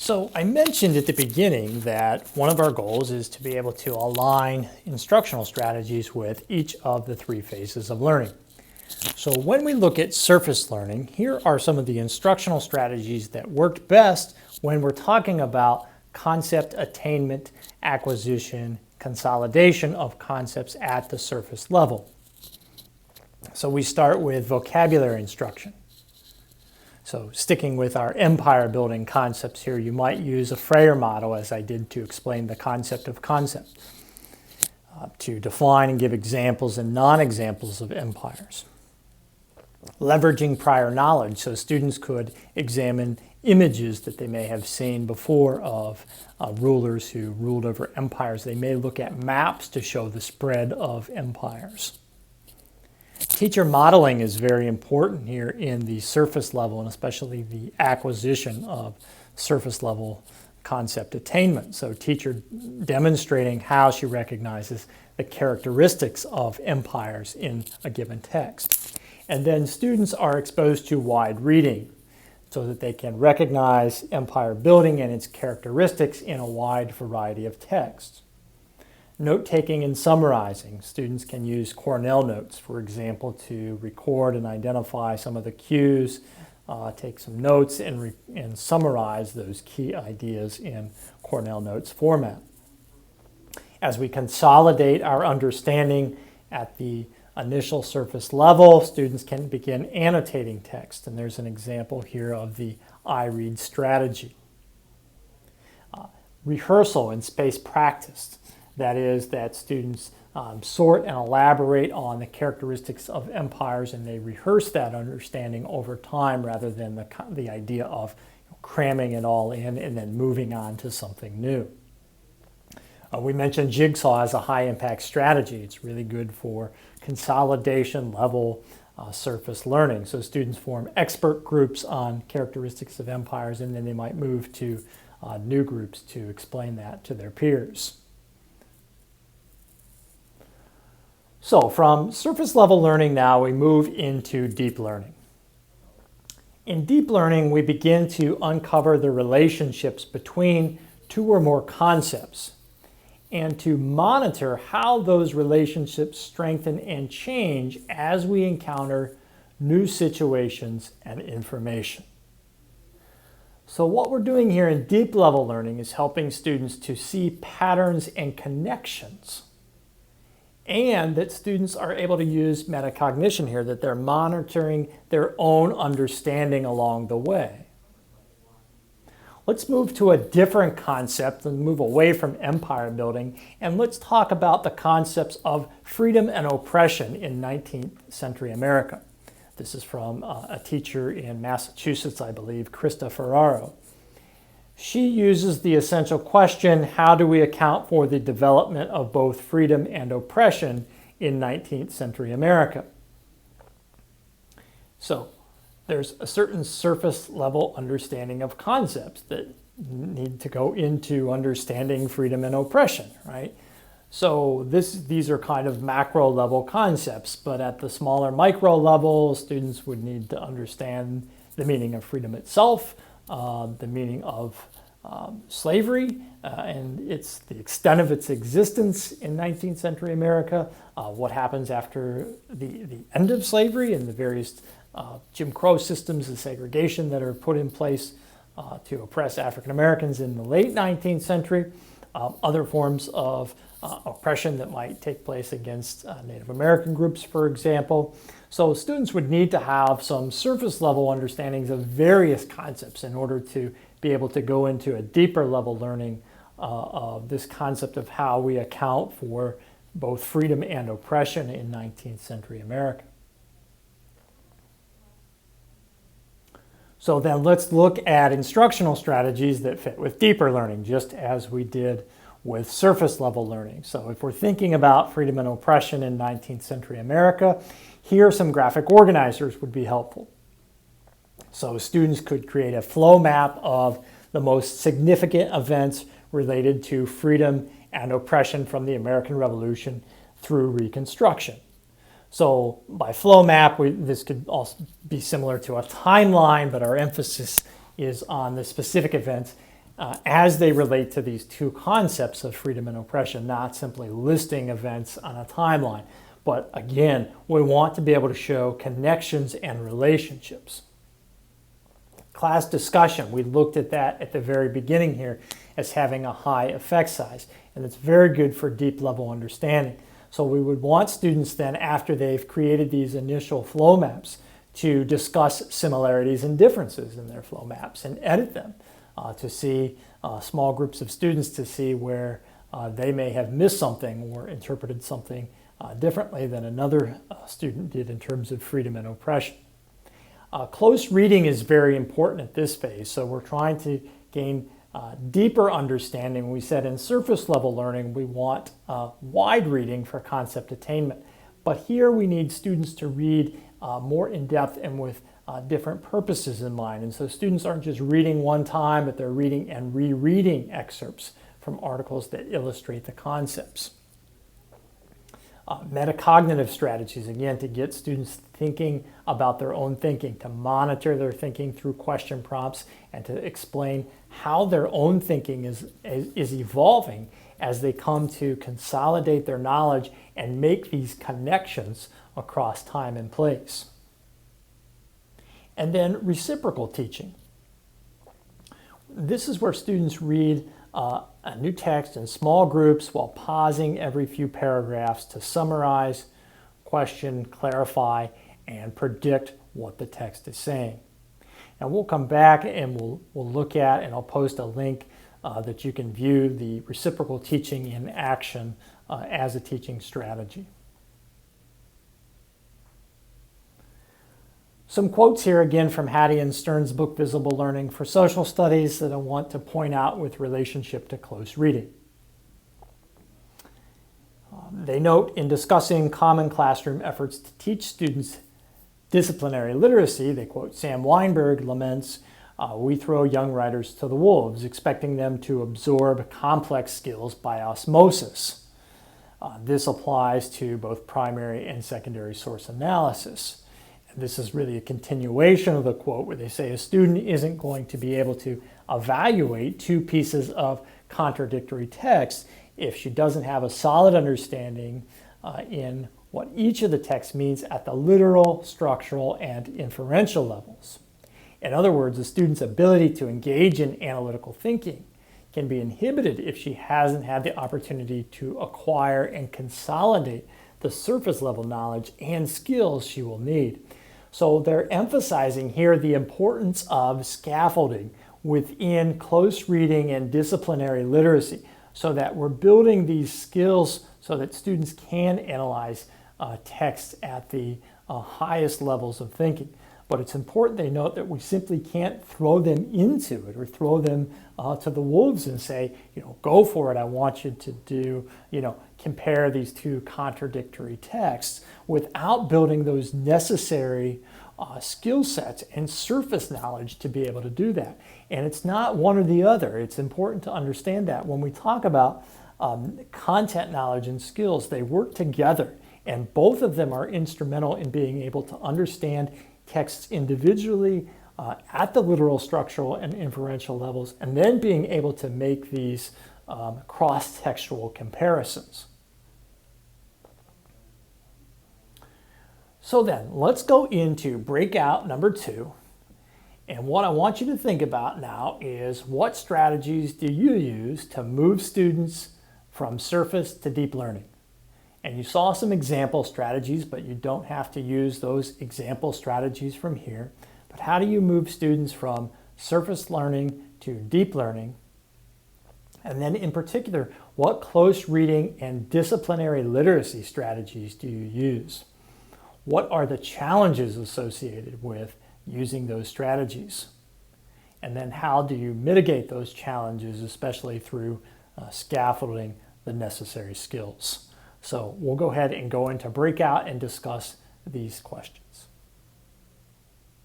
So I mentioned at the beginning that one of our goals is to be able to align instructional strategies with each of the three phases of learning. So when we look at surface learning, here are some of the instructional strategies that worked best when we're talking about concept attainment, acquisition, consolidation of concepts at the surface level. So we start with vocabulary instruction. So sticking with our empire building concepts here, you might use a Freyer model, as I did, to explain the concept of concept, to define and give examples and non-examples of empires. Leveraging prior knowledge, so students could examine images that they may have seen before of rulers who ruled over empires. They may look at maps to show the spread of empires. Teacher modeling is very important here in the surface level, and especially the acquisition of surface level concept attainment. So teacher demonstrating how she recognizes the characteristics of empires in a given text. And then students are exposed to wide reading so that they can recognize empire building and its characteristics in a wide variety of texts. Note-taking and summarizing. Students can use Cornell notes, for example, to record and identify some of the cues, take some notes, and summarize those key ideas in Cornell notes format. As we consolidate our understanding at the initial surface level, students can begin annotating text, and there's an example here of the I-read strategy. Rehearsal and space practice. That is, that students sort and elaborate on the characteristics of empires, and they rehearse that understanding over time rather than the idea of cramming it all in and then moving on to something new. We mentioned Jigsaw as a high-impact strategy. It's really good for consolidation level surface learning. So students form expert groups on characteristics of empires, and then they might move to new groups to explain that to their peers. So from surface level learning now, we move into deep learning. In deep learning, we begin to uncover the relationships between two or more concepts and to monitor how those relationships strengthen and change as we encounter new situations and information. So what we're doing here in deep level learning is helping students to see patterns and connections, and that students are able to use metacognition here, that they're monitoring their own understanding along the way. Let's move to a different concept and move away from empire building, and let's talk about the concepts of freedom and oppression in 19th century America. This is from a teacher in Massachusetts, I believe, Krista Ferraro. She uses the essential question, how do we account for the development of both freedom and oppression in 19th century America? So there's a certain surface level understanding of concepts that need to go into understanding freedom and oppression, right? So these are kind of macro level concepts, but at the smaller micro level, students would need to understand the meaning of freedom itself, the meaning of slavery and the extent of its existence in 19th century America, what happens after the end of slavery and the various Jim Crow systems of segregation that are put in place to oppress African Americans in the late 19th century, other forms of oppression that might take place against Native American groups, for example. So students would need to have some surface level understandings of various concepts in order to be able to go into a deeper level learning of this concept of how we account for both freedom and oppression in 19th century America. So then let's look at instructional strategies that fit with deeper learning, just as we did with surface level learning. So if we're thinking about freedom and oppression in 19th century America, here some graphic organizers would be helpful. So students could create a flow map of the most significant events related to freedom and oppression from the American Revolution through Reconstruction. So by flow map, this could also be similar to a timeline, but our emphasis is on the specific events as they relate to these two concepts of freedom and oppression, not simply listing events on a timeline. But again, we want to be able to show connections and relationships. Class discussion, we looked at that at the very beginning here as having a high effect size, and it's very good for deep level understanding. So we would want students then, after they've created these initial flow maps, to discuss similarities and differences in their flow maps and edit them to see small groups of students to see where they may have missed something or interpreted something differently than another student did in terms of freedom and oppression. Close reading is very important at this phase, so we're trying to gain deeper understanding. We said in surface level learning we want wide reading for concept attainment, but here we need students to read more in depth and with different purposes in mind. And so students aren't just reading one time, but they're reading and rereading excerpts from articles that illustrate the concepts. Metacognitive strategies, again, to get students thinking about their own thinking, to monitor their thinking through question prompts, and to explain how their own thinking is evolving as they come to consolidate their knowledge and make these connections across time and place. And then reciprocal teaching. This is where students read a new text in small groups while pausing every few paragraphs to summarize, question, clarify, and predict what the text is saying. Now we'll come back and we'll look at, and I'll post a link that you can view the reciprocal teaching in action as a teaching strategy. Some quotes here again from Hattie and Stern's book, Visible Learning for Social Studies, that I want to point out with relationship to close reading. They note, in discussing common classroom efforts to teach students disciplinary literacy, they quote Sam Weinberg laments, we throw young writers to the wolves, expecting them to absorb complex skills by osmosis. This applies to both primary and secondary source analysis. This is really a continuation of the quote where they say a student isn't going to be able to evaluate two pieces of contradictory text if she doesn't have a solid understanding in what each of the texts means at the literal, structural, and inferential levels. In other words, a student's ability to engage in analytical thinking can be inhibited if she hasn't had the opportunity to acquire and consolidate the surface level knowledge and skills she will need. So they're emphasizing here the importance of scaffolding within close reading and disciplinary literacy so that we're building these skills so that students can analyze text at the highest levels of thinking. But it's important they note that we simply can't throw them into it or throw them to the wolves and say, go for it. I want you to do, compare these two contradictory texts without building those necessary skill sets and surface knowledge to be able to do that. And it's not one or the other. It's important to understand that when we talk about content knowledge and skills, they work together, and both of them are instrumental in being able to understand texts individually at the literal, structural, and inferential levels, and then being able to make these cross-textual comparisons. So then, let's go into breakout number 2. And what I want you to think about now is, what strategies do you use to move students from surface to deep learning? And you saw some example strategies, but you don't have to use those example strategies from here. But how do you move students from surface learning to deep learning? And then in particular, what close reading and disciplinary literacy strategies do you use? What are the challenges associated with using those strategies? And then how do you mitigate those challenges, especially through scaffolding the necessary skills? So we'll go ahead and go into breakout and discuss these questions.